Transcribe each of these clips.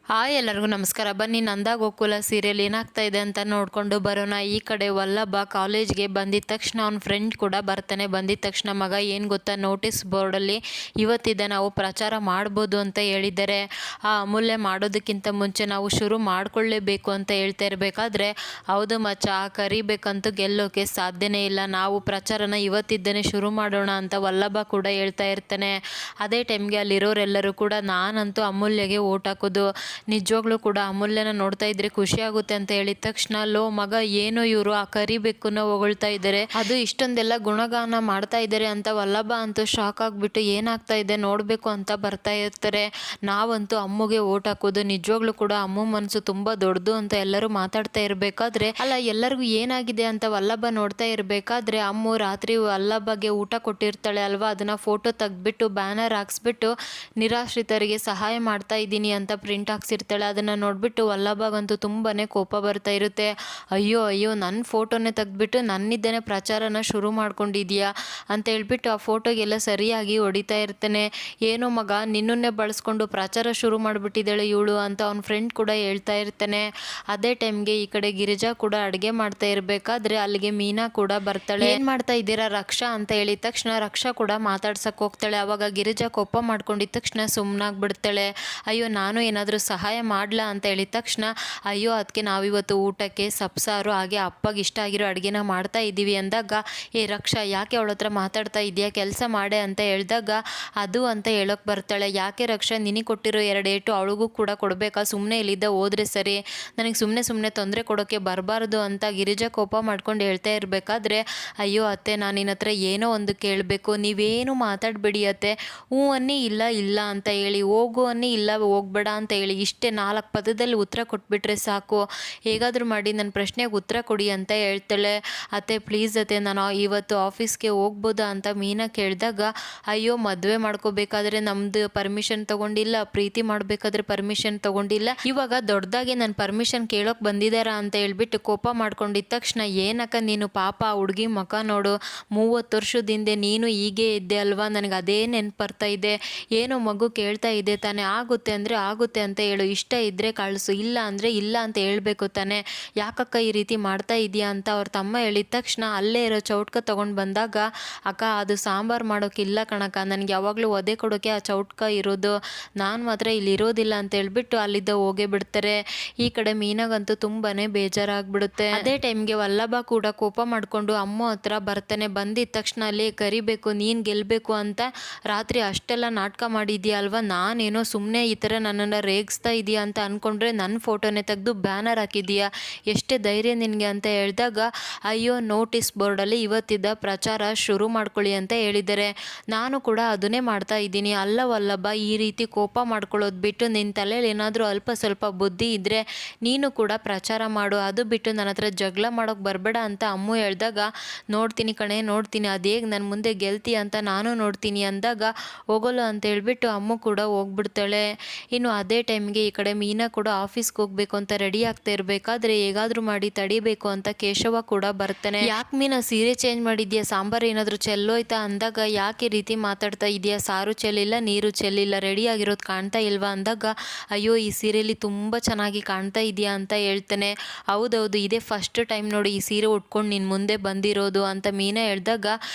Hi ಎಲ್ಲರಿಗೂ ನಮಸ್ಕಾರ. ಬನ್ನಿ ನಂದಾ ಗೋಕುಲ ಸೀರಿಯಲ್ ಏನಾಗ್ತಾ ಇದೆ ಅಂತ ನೋಡಿಕೊಂಡು ಬರೋಣ. ಈ ಕಡೆ ವಲ್ಲಭ ಕಾಲೇಜ್ಗೆ ಬಂದಿದ್ದ ತಕ್ಷಣ ಅವ್ನ ಫ್ರೆಂಡ್ ಕೂಡ ಬರ್ತಾನೆ. ಬಂದಿದ್ದ ತಕ್ಷಣ ಮಗ ಏನು ಗೊತ್ತಾ, ನೋಟಿಸ್ ಬೋರ್ಡಲ್ಲಿ ಇವತ್ತಿದೆ ನಾವು ಪ್ರಚಾರ ಮಾಡ್ಬೋದು ಅಂತ ಹೇಳಿದ್ದಾರೆ. ಆ ಅಮೂಲ್ಯ ಮಾಡೋದಕ್ಕಿಂತ ಮುಂಚೆ ನಾವು ಶುರು ಮಾಡ್ಕೊಳ್ಳೇಬೇಕು ಅಂತ ಹೇಳ್ತಾ ಇರಬೇಕಾದ್ರೆ, ಹೌದು ಮಚ್ಚ, ಕರಿಬೇಕಂತೂ ಗೆಲ್ಲೋಕೆ ಸಾಧ್ಯನೇ ಇಲ್ಲ, ನಾವು ಪ್ರಚಾರನ ಇವತ್ತಿದ್ದೇನೆ ಶುರು ಮಾಡೋಣ ಅಂತ ವಲ್ಲಭ ಕೂಡ ಹೇಳ್ತಾ ಇರ್ತಾನೆ. ಅದೇ ಟೈಮ್ಗೆ ಅಲ್ಲಿರೋರೆಲ್ಲರೂ ಕೂಡ ನಾನಂತೂ ಅಮೂಲ್ಯಗೆ ಓಟ್ ಹಾಕೋದು, ನಿಜವಾಗ್ಲೂ ಕೂಡ ಅಮೂಲ್ಯನ ನೋಡ್ತಾ ಇದ್ರೆ ಖುಷಿ ಆಗುತ್ತೆ ಅಂತ ಹೇಳಿದ ತಕ್ಷಣ, ಲೋ ಮಗ, ಏನು ಇವರು ಆ ಕರಿಬೇಕನ್ನ ಹೊಗಳ್ತಾ ಇದ್ದಾರೆ, ಅದು ಇಷ್ಟೊಂದೆಲ್ಲ ಗುಣಗಾನ ಮಾಡ್ತಾ ಇದ್ದಾರೆ ಅಂತ ವಲ್ಲಭ ಅಂತೂ ಶಾಕ್ ಆಗಿಬಿಟ್ಟು ಏನಾಗ್ತಾ ಇದೆ ನೋಡಬೇಕು ಅಂತ ಬರ್ತಾ ಇರ್ತಾರೆ. ನಾವಂತೂ ಅಮ್ಮಗೆ ಓಟ್ ಹಾಕೋದು, ನಿಜವಾಗ್ಲೂ ಕೂಡ ಅಮ್ಮು ಮನಸ್ಸು ತುಂಬ ದೊಡ್ಡದು ಅಂತ ಎಲ್ಲರೂ ಮಾತಾಡ್ತಾ ಇರಬೇಕಾದ್ರೆ, ಅಲ್ಲ ಎಲ್ಲರಿಗೂ ಏನಾಗಿದೆ ಅಂತ ವಲ್ಲಭ ನೋಡ್ತಾ ಇರಬೇಕಾದ್ರೆ, ಅಮ್ಮು ರಾತ್ರಿ ವಲ್ಲಭಗೆ ಊಟ ಕೊಟ್ಟಿರ್ತಾಳೆ ಅಲ್ವಾ, ಅದನ್ನ ಫೋಟೋ ತೆಗೆದ್ಬಿಟ್ಟು ಬ್ಯಾನರ್ ಹಾಕ್ಸ್ಬಿಟ್ಟು ನಿರಾಶ್ರಿತರಿಗೆ ಸಹಾಯ ಮಾಡ್ತಾ ಇದ್ದೀನಿ ಅಂತ ಪ್ರಿಂಟ್ ಹಾಕ್ಸಿರ್ತಾಳೆ. ಅದನ್ನು ನೋಡಿಬಿಟ್ಟು ವಲ್ಲಭಗಂತೂ ತುಂಬಾ ಕೋಪ ಬರ್ತಾ ಇರುತ್ತೆ. ಅಯ್ಯೋ ಅಯ್ಯೋ, ನನ್ನ ಫೋಟೋನೇ ತೆಗೆದ್ಬಿಟ್ಟು ನನ್ನಿದ್ದೇನೆ ಪ್ರಚಾರನ ಶುರು ಮಾಡ್ಕೊಂಡಿದ್ಯಾ ಅಂತ ಹೇಳ್ಬಿಟ್ಟು ಆ ಫೋಟೋಗೆಲ್ಲ ಸರಿಯಾಗಿ ಹೊಡಿತಾ ಇರ್ತಾನೆ. ಏನೋ ಮಗ, ನಿನ್ನನ್ನೇ ಬಳಸ್ಕೊಂಡು ಪ್ರಚಾರ ಶುರು ಮಾಡಿಬಿಟ್ಟಿದ್ದಾಳೆ ಇವಳು ಅಂತ ಅವ್ನ ಫ್ರೆಂಡ್ ಕೂಡ ಹೇಳ್ತಾ ಇರ್ತಾನೆ. ಅದೇ ಟೈಮ್ಗೆ ಈ ಕಡೆ ಗಿರಿಜಾ ಕೂಡ ಅಡುಗೆ ಮಾಡ್ತಾ ಇರಬೇಕಾದ್ರೆ ಅಲ್ಲಿಗೆ ಮೀನಾ ಕೂಡ ಬರ್ತಾಳೆ. ಏನು ಮಾಡ್ತಾ ಇದ್ದೀರಾ ರಕ್ಷಾ ಅಂತ ಹೇಳಿದ ತಕ್ಷಣ ರಕ್ಷಾ ಕೂಡ ಮಾತಾಡ್ಸಕ್ಕೆ ಹೋಗ್ತಾಳೆ. ಅವಾಗ ಗಿರಿಜಾ ಕೋಪ ಮಾಡ್ಕೊಂಡಿದ್ದ ತಕ್ಷಣ ಸುಮ್ಮನಾಗ್ಬಿಡ್ತಾಳೆ. ಅಯ್ಯೋ, ನಾನು ಏನಾದರೂ ಸಹಾಯ ಮಾಡಲಾ ಅಂತ ಹೇಳಿದ ತಕ್ಷಣ, ಅಯ್ಯೋ ಅದಕ್ಕೆ ನಾವಿವತ್ತು ಊಟಕ್ಕೆ ಸಬ್ಸಾರು ಹಾಗೆ ಅಪ್ಪಗೆ ಇಷ್ಟ ಆಗಿರೋ ಅಡುಗೆನ ಮಾಡ್ತಾ ಇದ್ದೀವಿ ಅಂದಾಗ, ಏ ರಕ್ಷಾ, ಯಾಕೆ ಅವಳ ಹತ್ರ ಮಾತಾಡ್ತಾ ಇದೆಯಾ, ಕೆಲಸ ಮಾಡೆ ಅಂತ ಹೇಳಿದಾಗ ಅದು ಅಂತ ಹೇಳೋಕೆ ಬರ್ತಾಳೆ. ಯಾಕೆ ರಕ್ಷಾ, ನಿನಗೆ ಕೊಟ್ಟಿರೋ 2 ಏಟು ಅವಳಿಗೂ ಕೂಡ ಕೊಡಬೇಕಾ, ಸುಮ್ಮನೆ ಇಲ್ಲಿದ್ದ ಹೋದ್ರೆ ಸರಿ, ನನಗೆ ಸುಮ್ಮನೆ ತೊಂದರೆ ಕೊಡೋಕ್ಕೆ ಬರಬಾರ್ದು ಅಂತ ಗಿರಿಜಾ ಕೋಪ ಮಾಡ್ಕೊಂಡು ಹೇಳ್ತಾ ಇರಬೇಕಾದ್ರೆ, ಅಯ್ಯೋ ಅತ್ತೆ, ನಾನು ನಿನ್ನ ಹತ್ರ ಏನೋ ಒಂದು ಕೇಳಬೇಕು, ನೀವೇನು ಮಾತಾಡಬೇಡಿ ಅತ್ತೆ, ಹ್ಞೂ ಅನ್ನಿ ಇಲ್ಲ ಇಲ್ಲ ಅಂತ ಹೇಳಿ, ಹೋಗು ಅನ್ನಿ ಇಲ್ಲ ಹೋಗ್ಬೇಡ ಅಂತ ಹೇಳಿ, ಇಷ್ಟೇ 4 ಪದದಲ್ಲಿ ಉತ್ತರ ಕೊಟ್ಬಿಟ್ರೆ ಸಾಕು, ಹೇಗಾದರೂ ಮಾಡಿ ನನ್ನ ಪ್ರಶ್ನೆಗೆ ಉತ್ತರ ಕೊಡಿ ಅಂತ ಹೇಳ್ತಾಳೆ. ಅತ್ತೆ ಪ್ಲೀಸ್ ಅತ್ತೆ, ನಾನು ಇವತ್ತು ಆಫೀಸ್ಗೆ ಹೋಗ್ಬೋದಾ ಅಂತ ಮೀನಾ ಕೇಳಿದಾಗ, ಅಯ್ಯೋ ಮದುವೆ ಮಾಡ್ಕೋಬೇಕಾದ್ರೆ ನಮ್ಮದು ಪರ್ಮಿಷನ್ ತೊಗೊಂಡಿಲ್ಲ, ಪ್ರೀತಿ ಮಾಡಬೇಕಾದ್ರೆ ಪರ್ಮಿಷನ್ ತೊಗೊಂಡಿಲ್ಲ, ಇವಾಗ ದೊಡ್ಡದಾಗಿ ನನ್ನ ಪರ್ಮಿಷನ್ ಕೇಳೋಕೆ ಬಂದಿದ್ದಾರಾ ಅಂತ ಹೇಳ್ಬಿಟ್ಟು ಕೋಪ ಮಾಡ್ಕೊಂಡಿದ್ದ ತಕ್ಷಣ, ಏನಕ್ಕ ನೀನು ಪಾಪ ಹುಡುಗಿ ಮಕ ನೋಡು, 30 ವರ್ಷದಿಂದ ನೀನು ಹೀಗೆ ಇದ್ದೆ ಅಲ್ವಾ, ನನಗೆ ಅದೇ ನೆನಪು ಬರ್ತಾ ಇದೆ, ಏನೋ ಮಗು ಕೇಳ್ತಾ ಇದೆ ತಾನೇ, ಆಗುತ್ತೆ ಅಂದರೆ ಆಗುತ್ತೆ ಅಂತ ಹೇಳು, ಇಷ್ಟ ಇದ್ದರೆ ಕಳಿಸು, ಇಲ್ಲ ಅಂದರೆ ಇಲ್ಲ ಅಂತ ಹೇಳಬೇಕು ತಾನೆ, ಯಾಕಕ್ಕ ಈ ರೀತಿ ಮಾಡ್ತಾ ಇದೆಯಾ ಅಂತ ಅವ್ರ ತಮ್ಮ ಹೇಳಿದ ತಕ್ಷಣ ಅಲ್ಲೇ ಇರೋ ಚೌಟ್ಕ ತೊಗೊಂಡು ಬಂದಾಗ, ಅಕ್ಕ ಅದು ಸಾಂಬಾರು ಮಾಡೋಕ್ಕಿಲ್ಲ ಕಣಕ್ಕ, ನನಗೆ ಯಾವಾಗಲೂ ಒದೆ ಕೊಡೋಕ್ಕೆ ಆ ಚೌಟ್ಕ ಇರೋದು, ನಾನು ಮಾತ್ರ ಇಲ್ಲಿ ಇರೋದಿಲ್ಲ ಅಂತ ಹೇಳ್ಬಿಟ್ಟು ಅಲ್ಲಿದ್ದ ಹೋಗೇ ಬಿಡ್ತಾರೆ. ಈ ಕಡೆ ಮೀನಾಗಂತೂ ತುಂಬಾ ಬೇಜಾರಾಗ್ಬಿಡುತ್ತೆ. ಅದೇ ಟೈಮ್ಗೆ ವಲ್ಲಭ ಕೂಡ ಕೋಪ ಮಾಡಿಕೊಂಡು ಅಮ್ಮ ಹತ್ರ ಬರ್ತಾನೆ. ಬಂದಿದ್ದ ತಕ್ಷಣ ಅಲ್ಲಿ ಕರಿಬೇಕು, ನೀನು ಗೆಲ್ಲಬೇಕು ಅಂತ ರಾತ್ರಿ ಅಷ್ಟೆಲ್ಲ ನಾಟಕ ಮಾಡಿದ್ಯಾ ಅಲ್ವಾ, ನಾನೇನೋ ಸುಮ್ಮನೆ ಈ ಥರ ನನ್ನನ್ನು ರೇಗಿಸ್ತಾ ಇದೆಯಾ ಅಂತ ಅಂದ್ಕೊಂಡ್ರೆ ನನ್ನ ಫೋಟೋನೇ ತೆಗೆದು ಬ್ಯಾನರ್ ಹಾಕಿದ್ದೀಯಾ, ಎಷ್ಟೇ ಧೈರ್ಯ ನಿನಗೆ ಅಂತ ಹೇಳಿದಾಗ, ಅಯ್ಯೋ ನೋಟಿಸ್ ಬೋರ್ಡಲ್ಲಿ ಇವತ್ತಿದ್ದ ಪ್ರಚಾರ ಶುರು ಮಾಡ್ಕೊಳ್ಳಿ ಅಂತ ಹೇಳಿದ್ದಾರೆ, ನಾನು ಕೂಡ ಅದನ್ನೇ ಮಾಡ್ತಾ ಇದ್ದೀನಿ, ಅಲ್ಲ ವಲ್ಲಭ, ಈ ರೀತಿ ಕೋಪ ಮಾಡ್ಕೊಳ್ಳೋದು ಬಿಟ್ಟು ನಿನ್ನ ತಲೆಯಲ್ಲಿ ಏನಾದರೂ ಅಲ್ಪ ಸ್ವಲ್ಪ ಬುದ್ಧಿ ಇದ್ದರೆ ನೀನು ಕೂಡ ಪ್ರಚಾರ ಮಾಡು, ಅದು ಬಿಟ್ಟು ನನ್ನ ಹತ್ರ ಜಗಳ ಮಾಡೋಕ್ಕೆ ಬರಬೇಡ ಅಂತ ಅಮ್ಮು ಹೇಳಿದಾಗ, ನೋಡ್ತೀನಿ ಕಣೆ ನೋಡ್ತೀನಿ, ಅದೇಗೆ ನನ್ನ ಮುಂದೆ ಗೆಲ್ತೀಯ ಅಂತ ನಾನು ನೋಡ್ತೀನಿ ಅಂದಾಗ, ಹೋಗಲು ಅಂತ ಹೇಳ್ಬಿಟ್ಟು ಅಮ್ಮು ಕೂಡ ಹೋಗ್ಬಿಡ್ತಾಳೆ. ಇನ್ನು ಅದೇ ಟೈಮ್ಗೆ ಈ ಕಡೆ ಮೀನಾ ಕೂಡ ಆಫೀಸ್ಗೆ ಹೋಗ್ಬೇಕು ಅಂತ ರೆಡಿ ಆಗ್ತಾ ಇರಬೇಕಾದ್ರೆ, ಹೇಗಾದರೂ ಮಾಡಿ ತಡಿಬೇಕು ಅಂತ ಕೇಶವ ಕೂಡ ಬರ್ತಾನೆ. ಯಾಕೆ ಮೀನಾ ಸೀರೆ ಚೇಂಜ್ ಮಾಡಿದ್ಯಾ, ಸಾಂಬಾರು ಏನಾದರೂ ಚೆಲ್ಲೋಯ್ತಾ ಅಂದಾಗ, ಯಾಕೆ ರೀತಿ ಮಾತಾಡ್ತಾ ಇದೆಯಾ, ಸಾರು ಚೆಲ್ಲಿಲ್ಲ ನೀರು ಚೆಲ್ಲಿಲ್ಲ, ರೆಡಿ ಆಗಿರೋದು ಕಾಣ್ತಾ ಇಲ್ವಾ ಅಂದಾಗ, ಅಯ್ಯೋ ಈ ಸೀರೆಯಲ್ಲಿ ತುಂಬ ಚೆನ್ನಾಗಿ ಕಾಣ್ತಾ ಇದೆಯಾ ಅಂತ ಹೇಳ್ತಾನೆ. ಹೌದೌದು, ಇದೇ ಫಸ್ಟ್ ಟೈಮ್ ನೋಡಿ ಈ ಸೀರೆ ಉಟ್ಕೊಂಡು ನಿನ್ನ ಮುಂದೆ ಬಂದಿರೋದು ಅಂತ ಮೀನಾ ಹೇಳಿದಾಗ,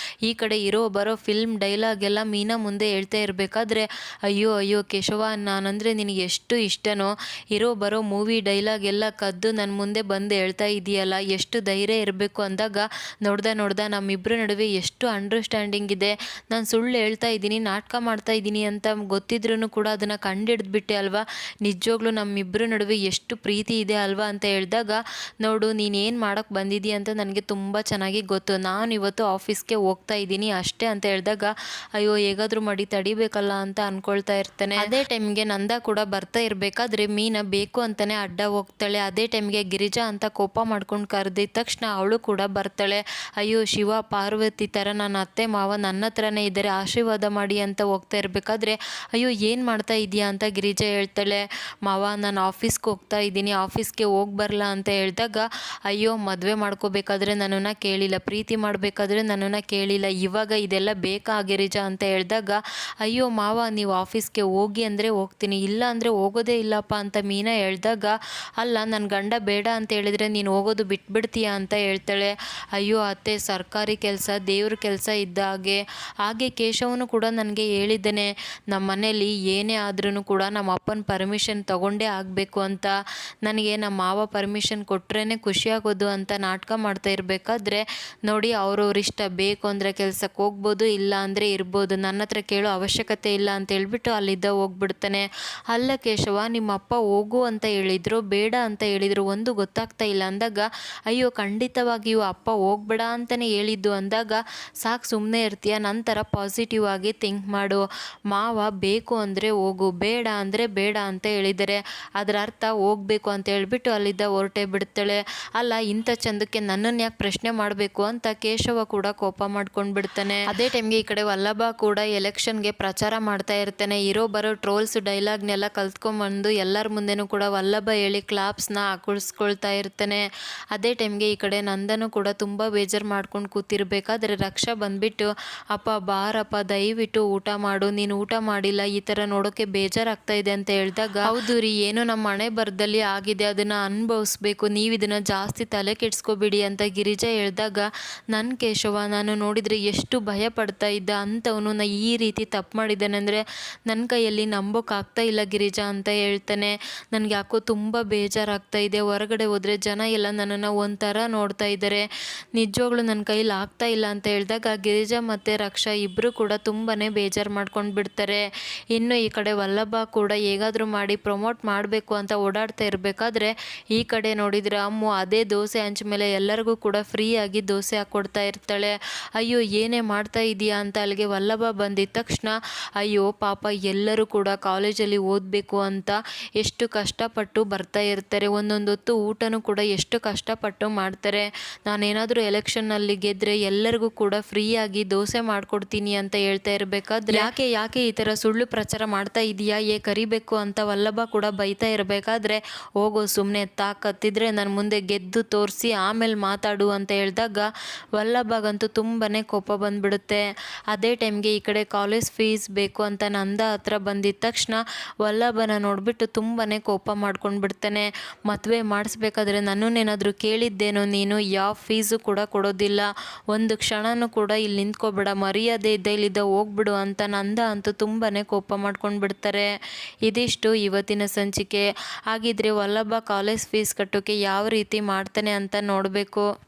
ಈ ಕಡೆ ಇರೋ ಬರೋ ಫಿಲ್ಮ್ ಡೈಲಾಗ್ ಎಲ್ಲ ಮೀನಾ ಮುಂದೆ ಹೇಳ್ತಾ ಇರಬೇಕಾದ್ರೆ, ಅಯ್ಯೋ ಅಯ್ಯೋ ಕೇಶವ, ನಾನಂದರೆ ನಿನಗೆ ಎಷ್ಟು ಇಷ್ಟನೋ, ಇರೋ ಬರೋ ಮೂವಿ ಡೈಲಾಗ್ ಎಲ್ಲ ಕದ್ದು ನನ್ನ ಮುಂದೆ ಬಂದು ಹೇಳ್ತಾ ಇದೆಯಲ್ಲ, ಎಷ್ಟು ಧೈರ್ಯ ಇರಬೇಕು ಅಂದಾಗ, ನೋಡ್ದ ನಮ್ಮಿಬ್ಬರ ನಡುವೆ ಎಷ್ಟು ಅಂಡರ್ಸ್ಟ್ಯಾಂಡಿಂಗ್ ಇದೆ, ನಾನು ಸುಳ್ಳು ಹೇಳ್ತಾ ಇದ್ದೀನಿ, ನಾಟಕ ಮಾಡ್ತಾ ಇದ್ದೀನಿ ಅಂತ ಗೊತ್ತಿದ್ರೂ ಕೂಡ ಅದನ್ನು ಕಂಡಿಡ್ದುಬಿಟ್ಟೆ ಅಲ್ವಾ, ನಿಜವಾಗ್ಲೂ ನಮ್ಮಿಬ್ಬರ ನಡುವೆ ಎಷ್ಟು ಪ್ರೀತಿ ಇದೆ ಅಲ್ವಾ ಅಂತ ಹೇಳಿದಾಗ, ನೋಡು ನೀನೇನು ಮಾಡೋಕ್ಕೆ ಬಂದಿದ್ದೀಯ ಅಂತ ನನಗೆ ತುಂಬ ಚೆನ್ನಾಗಿ ಗೊತ್ತು, ನಾನು ಇವತ್ತು ಆಫೀಸ್ಗೆ ಹೋಗ್ತಾ ಇದ್ದೀನಿ ಅಷ್ಟೇ ಅಂತ ಹೇಳಿದಾಗ, ಅಯ್ಯೋ ಹೇಗಾದರೂ ಮಾಡಿ ತಡಿಬೇಕಲ್ಲ ಅಂತ ಅಂದ್ಕೊಳ್ತಾ ಇರ್ತಾನೆ. ಅದೇ ಟೈಮ್ಗೆ ನಂದಾ ಕೂಡ ಬರ್ತಾ ಇರಬೇಕಾದ್ರೆ ಮೀನಾ ಬೇಕು ಅಂತಾನೆ ಅಡ್ಡ ಹೋಗ್ತಾಳೆ. ಅದೇ ಟೈಮ್ಗೆ ಗಿರಿಜಾ ಅಂತ ಕೋಪ ಮಾಡ್ಕೊಂಡು ಕರೆದಿದ್ದ ತಕ್ಷಣ ಅವಳು ಕೂಡ ಬರ್ತಾಳೆ. ಅಯ್ಯೋ ಶಿವ ಪಾರ್ವತಿ ಥರ ನನ್ನ ಅತ್ತೆ ಮಾವ ನನ್ನ ಹತ್ರನೇ ಇದ್ದಾರೆ, ಆಶೀರ್ವಾದ ಮಾಡಿ ಅಂತ ಹೋಗ್ತಾ ಇರಬೇಕಾದ್ರೆ, ಅಯ್ಯೋ ಏನು ಮಾಡ್ತಾ ಇದೆಯಾ ಅಂತ ಗಿರಿಜಾ ಹೇಳ್ತಾಳೆ. ಮಾವ ನಾನು ಆಫೀಸ್ಗೆ ಹೋಗ್ತಾ ಇದ್ದೀನಿ, ಆಫೀಸ್ಗೆ ಹೋಗಿ ಬರಲ್ಲ ಅಂತ ಹೇಳಿದಾಗ, ಅಯ್ಯೋ ಮದುವೆ ಮಾಡ್ಕೋಬೇಕಾದ್ರೆ ನನ್ನನ್ನು ಕೇಳಿಲ್ಲ, ಪ್ರೀತಿ ಮಾಡಬೇಕಾದ್ರೆ ನನ್ನನ್ನು ಕೇಳಿಲ್ಲ, ಇವಾಗ ಇದೆಲ್ಲ ಬೇಕಾ ಗಿರಿಜಾ ಅಂತ ಹೇಳಿದಾಗ, ಅಯ್ಯೋ ಮಾವ ನೀವು ಆಫೀಸ್ಗೆ ಹೋಗಿ ಅಂದರೆ ಹೋಗ್ತೀನಿ, ಇಲ್ಲ ಅಂದರೆ ಹೋಗೋದು ಹೋಗೋದೇ ಇಲ್ಲಪ್ಪ ಅಂತ ಮೀನಾ ಹೇಳ್ದಾಗ, ಅಲ್ಲ ನನ್ನ ಗಂಡ ಬೇಡ ಅಂತ ಹೇಳಿದರೆ ನೀನು ಹೋಗೋದು ಬಿಟ್ಬಿಡ್ತೀಯ ಅಂತ ಹೇಳ್ತಾಳೆ. ಅಯ್ಯೋ ಅತ್ತೆ, ಸರ್ಕಾರಿ ಕೆಲಸ ದೇವ್ರ ಕೆಲಸ ಇದ್ದ ಹಾಗೆ ಕೇಶವನು ಕೂಡ ನನಗೆ ಹೇಳಿದ್ದಾನೆ, ನಮ್ಮ ಮನೇಲಿ ಏನೇ ಆದ್ರೂ ಕೂಡ ನಮ್ಮ ಅಪ್ಪನ ಪರ್ಮಿಷನ್ ತಗೊಂಡೇ ಆಗಬೇಕು ಅಂತ. ನನಗೆ ನಮ್ಮ ಮಾವ ಪರ್ಮಿಷನ್ ಕೊಟ್ರೇ ಖುಷಿಯಾಗೋದು ಅಂತ ನಾಟಕ ಮಾಡ್ತಾ ಇರಬೇಕಾದ್ರೆ ನೋಡಿ, ಅವ್ರವ್ರ ಇಷ್ಟ, ಬೇಕು ಅಂದರೆ ಕೆಲ್ಸಕ್ಕೆ ಹೋಗ್ಬೋದು, ಇಲ್ಲ ಅಂದರೆ ಇರ್ಬೋದು, ನನ್ನ ಹತ್ರ ಕೇಳೋ ಅವಶ್ಯಕತೆ ಇಲ್ಲ ಅಂತ ಹೇಳ್ಬಿಟ್ಟು ಅಲ್ಲಿದ್ದ ಹೋಗ್ಬಿಡ್ತಾನೆ. ಅಲ್ಲ ಕೇಶವ, ನಿಮ್ಮ ಅಪ್ಪ ಹೋಗು ಅಂತ ಹೇಳಿದ್ರು ಬೇಡ ಅಂತ ಹೇಳಿದ್ರು ಒಂದು ಗೊತ್ತಾಗ್ತಾ ಇಲ್ಲ ಅಂದಾಗ, ಅಯ್ಯೋ ಖಂಡಿತವಾಗಿಯೂ ಅಪ್ಪ ಹೋಗ್ಬೇಡ ಅಂತಲೇ ಹೇಳಿದ್ದು ಅಂದಾಗ, ಸಾಕು ಸುಮ್ಮನೆ ಇರ್ತೀಯ, ನಂತರ ಪಾಸಿಟಿವ್ ಆಗಿ ಥಿಂಕ್ ಮಾಡು, ಮಾವ ಬೇಕು ಅಂದರೆ ಹೋಗು, ಬೇಡ ಅಂದರೆ ಬೇಡ ಅಂತ ಹೇಳಿದ್ದಾರೆ, ಅದರ ಅರ್ಥ ಹೋಗ್ಬೇಕು ಅಂತ ಹೇಳ್ಬಿಟ್ಟು ಅಲ್ಲಿದ್ದ ಹೊರಟೇ ಬಿಡ್ತಾಳೆ. ಅಲ್ಲ, ಇಂಥ ಚಂದಕ್ಕೆ ನನ್ನನ್ನು ಯಾಕೆ ಪ್ರಶ್ನೆ ಮಾಡಬೇಕು ಅಂತ ಕೇಶವ ಕೂಡ ಕೋಪ ಮಾಡ್ಕೊಂಡು ಬಿಡ್ತಾನೆ. ಅದೇ ಟೈಮ್ಗೆ ಈ ಕಡೆ ವಲ್ಲಭ ಕೂಡ ಎಲೆಕ್ಷನ್ಗೆ ಪ್ರಚಾರ ಮಾಡ್ತಾ ಇರ್ತಾನೆ. ಇರೋ ಬರೋ ಟ್ರೋಲ್ಸ್ ಡೈಲಾಗ್ನೆಲ್ಲ ಕಲ್ತ್ಕೊಂಡ್ಬಂದು ಎಲ್ಲರ ಮುಂದೆನೂ ಕೂಡ ವಲ್ಲಭ ಹೇಳಿ ಕ್ಲಾಪ್ಸ್ನ ಹಾಕಿಸ್ಕೊಳ್ತಾ ಇರ್ತಾನೆ. ಅದೇ ಟೈಮ್ಗೆ ಈ ಕಡೆ ನಂದನು ಕೂಡ ತುಂಬ ಬೇಜಾರು ಮಾಡ್ಕೊಂಡು ಕೂತಿರ್ಬೇಕಾದ್ರೆ ರಕ್ಷಾ ಬಂದ್ಬಿಟ್ಟು, ಅಪ್ಪ ಬಾರಪ್ಪ, ದಯವಿಟ್ಟು ಊಟ ಮಾಡು, ನೀನು ಊಟ ಮಾಡಿಲ್ಲ, ಈ ಥರ ನೋಡೋಕ್ಕೆ ಬೇಜಾರಾಗ್ತಾ ಇದೆ ಅಂತ ಹೇಳಿದಾಗ, ಹೌದು ರೀ, ಏನೋ ನಮ್ಮ ಹಣೆ ಬರದಲ್ಲಿ ಆಗಿದೆ, ಅದನ್ನು ಅನುಭವಿಸ್ಬೇಕು, ನೀವು ಇದನ್ನು ಜಾಸ್ತಿ ತಲೆ ಕೆಡಿಸ್ಕೋಬೇಡಿ ಅಂತ ಗಿರಿಜಾ ಹೇಳಿದಾಗ, ನನ್ನ ಕೇಶವ ನಾನು ನೋಡಿದರೆ ಎಷ್ಟು ಭಯ ಪಡ್ತಾ ಇದ್ದ ಅಂಥವನು ಈ ರೀತಿ ತಪ್ಪು ಮಾಡಿದ್ದಾನೆ ಅಂದರೆ ನನ್ನ ಕೈಯಲ್ಲಿ ನಂಬೋಕ್ಕಾಗ್ತಾ ಇಲ್ಲ ಗಿರಿಜಾ ಅಂತ ಹೇಳ್ತಾನೆ. ನನಗೆ ಯಾಕೋ ತುಂಬ ಬೇಜಾರಾಗ್ತಾ ಇದೆ, ಹೊರಗಡೆ ಹೋದರೆ ಜನ ಎಲ್ಲ ನನ್ನನ್ನು ಒಂಥರ ನೋಡ್ತಾ ಇದ್ದಾರೆ, ನಿಜವಾಗ್ಲೂ ನನ್ನ ಕೈಲಿ ಆಗ್ತಾ ಇಲ್ಲ ಅಂತ ಹೇಳಿದಾಗ ಗಿರಿಜಾ ಮತ್ತು ರಕ್ಷಾ ಇಬ್ಬರು ಕೂಡ ತುಂಬಾ ಬೇಜಾರು ಮಾಡ್ಕೊಂಡು ಬಿಡ್ತಾರೆ. ಇನ್ನು ಈ ಕಡೆ ವಲ್ಲಭ ಕೂಡ ಹೇಗಾದರೂ ಮಾಡಿ ಪ್ರಮೋಟ್ ಮಾಡಬೇಕು ಅಂತ ಓಡಾಡ್ತಾ ಇರಬೇಕಾದ್ರೆ ಈ ಕಡೆ ನೋಡಿದರೆ ಅಮ್ಮು ಅದೇ ದೋಸೆ ಹಂಚ ಮೇಲೆ ಎಲ್ಲರಿಗೂ ಕೂಡ ಫ್ರೀಯಾಗಿ ದೋಸೆ ಹಾಕ್ಕೊಡ್ತಾ ಇರ್ತಾಳೆ. ಅಯ್ಯೋ ಏನೇ ಮಾಡ್ತಾ ಇದೀಯಾ ಅಂತ ಅಲ್ಲಿಗೆ ವಲ್ಲಭ ಬಂದಿದ್ದ ತಕ್ಷಣ, ಅಯ್ಯೋ ಪಾಪ ಎಲ್ಲರೂ ಕೂಡ ಕಾಲೇಜಲ್ಲಿ ಓದಬೇಕು ಅಂತ ಎಷ್ಟು ಕಷ್ಟಪಟ್ಟು ಬರ್ತಾ ಇರ್ತಾರೆ, ಒಂದೊಂದು ಹೊತ್ತು ಊಟನೂ ಕೂಡ ಎಷ್ಟು ಕಷ್ಟಪಟ್ಟು ಮಾಡ್ತಾರೆ, ನಾನೇನಾದರೂ ಎಲೆಕ್ಷನ್ನಲ್ಲಿ ಗೆದ್ದರೆ ಎಲ್ಲರಿಗೂ ಕೂಡ ಫ್ರೀಯಾಗಿ ದೋಸೆ ಮಾಡಿಕೊಡ್ತೀನಿ ಅಂತ ಹೇಳ್ತಾ ಇರಬೇಕಾದ್ರೆ, ಯಾಕೆ ಈ ಥರ ಸುಳ್ಳು ಪ್ರಚಾರ ಮಾಡ್ತಾ ಇದೀಯಾ, ಕರಿಬೇಕು ಅಂತ ವಲ್ಲಭ ಕೂಡ ಬೈತಾ ಇರಬೇಕಾದ್ರೆ, ಹೋಗೋ ಸುಮ್ಮನೆ, ತಾಕತ್ತಿದ್ರೆ ನನ್ನ ಮುಂದೆ ಗೆದ್ದು ತೋರಿಸಿ ಆಮೇಲೆ ಮಾತಾಡು ಅಂತ ಹೇಳಿದಾಗ ವಲ್ಲಭಗಂತೂ ತುಂಬಾ ಕೋಪ ಬಂದ್ಬಿಡುತ್ತೆ. ಅದೇ ಟೈಮ್ಗೆ ಈ ಕಡೆ ಕಾಲೇಜ್ ಫೀಸ್ ಬೇಕು ಅಂತ ನಂದ ಹತ್ರ ಬಂದಿದ್ದ ತಕ್ಷಣ ವಲ್ಲಭನ ನೋಡಿಬಿಟ್ಟು ತುಂಬಾ ಕೋಪ ಮಾಡ್ಕೊಂಡು ಬಿಡ್ತಾನೆ. ಮದುವೆ ಮಾಡಿಸ್ಬೇಕಾದ್ರೆ ನನ್ನನ್ನೇನಾದರೂ ಕೇಳಿದ್ದೇನೋ ನೀನು, ಯಾವ ಫೀಸು ಕೂಡ ಕೊಡೋದಿಲ್ಲ, ಒಂದು ಕ್ಷಣನೂ ಕೂಡ ಇಲ್ಲಿ ನಿಂತ್ಕೋಬೇಡ, ಮರ್ಯಾದೆ ಇದ್ದ ಇಲ್ಲಿದ್ದ ಹೋಗ್ಬಿಡು ಅಂತ ನಂದ ಅಂತೂ ತುಂಬಾ ಕೋಪ ಮಾಡ್ಕೊಂಡು ಬಿಡ್ತಾರೆ. ಇದಿಷ್ಟು ಇವತ್ತಿನ ಸಂಚಿಕೆ. ಹಾಗಿದ್ರೆ ವಲ್ಲಭ ಕಾಲೇಜ್ ಫೀಸ್ ಕಟ್ಟೋಕ್ಕೆ ಯಾವ ರೀತಿ ಮಾಡ್ತಾನೆ ಅಂತ ನೋಡಬೇಕು.